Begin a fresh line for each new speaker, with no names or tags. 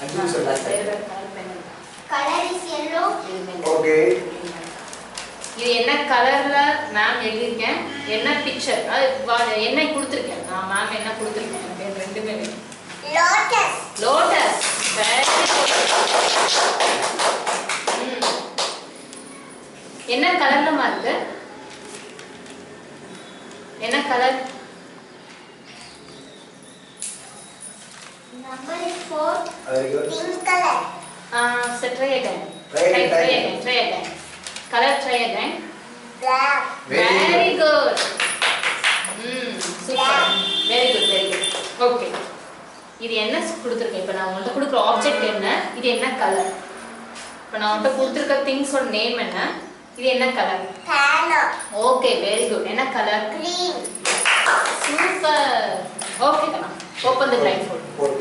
அஞ்சு சொல்லலாம்.
Color is yellow.
Okay.
இது என்ன கலர்ல மேம் எழுதிருக்கேன், என்ன பிக்சர், என்ன கொடுத்துருக்கேன் நான் மேம் என்ன கொடுத்துருக்கேன் எனக்கு ரெண்டுமே வேணும்.
Lotus.
லோட்டஸ். என்ன கலர்லமா இருக்கு? என்ன colour?
Number is 4.
Very good.
Pink color.
So try again.
Try again.
Try again. Color try again.
Black.
Very good. Super. Very good, very good. Okay. இது என்ன கொடுத்துருக்கேன்? இப்போ நான் உங்கள்கிட்ட கொடுக்குற ஆப்ஜெக்ட் என்ன? இது என்ன கலர்? இப்போ நான் உங்கள்கிட்ட கொடுத்துருக்க திங்ஸோட நேம் என்ன? இது என்ன colour?
Panda.
Okay, very good. என்ன கலர்?
Green.
சூப்பர். ஓகே கண்ணா, ஓப்பன் தி பிளைண்ட் ஃபோல்ட்.
போடு.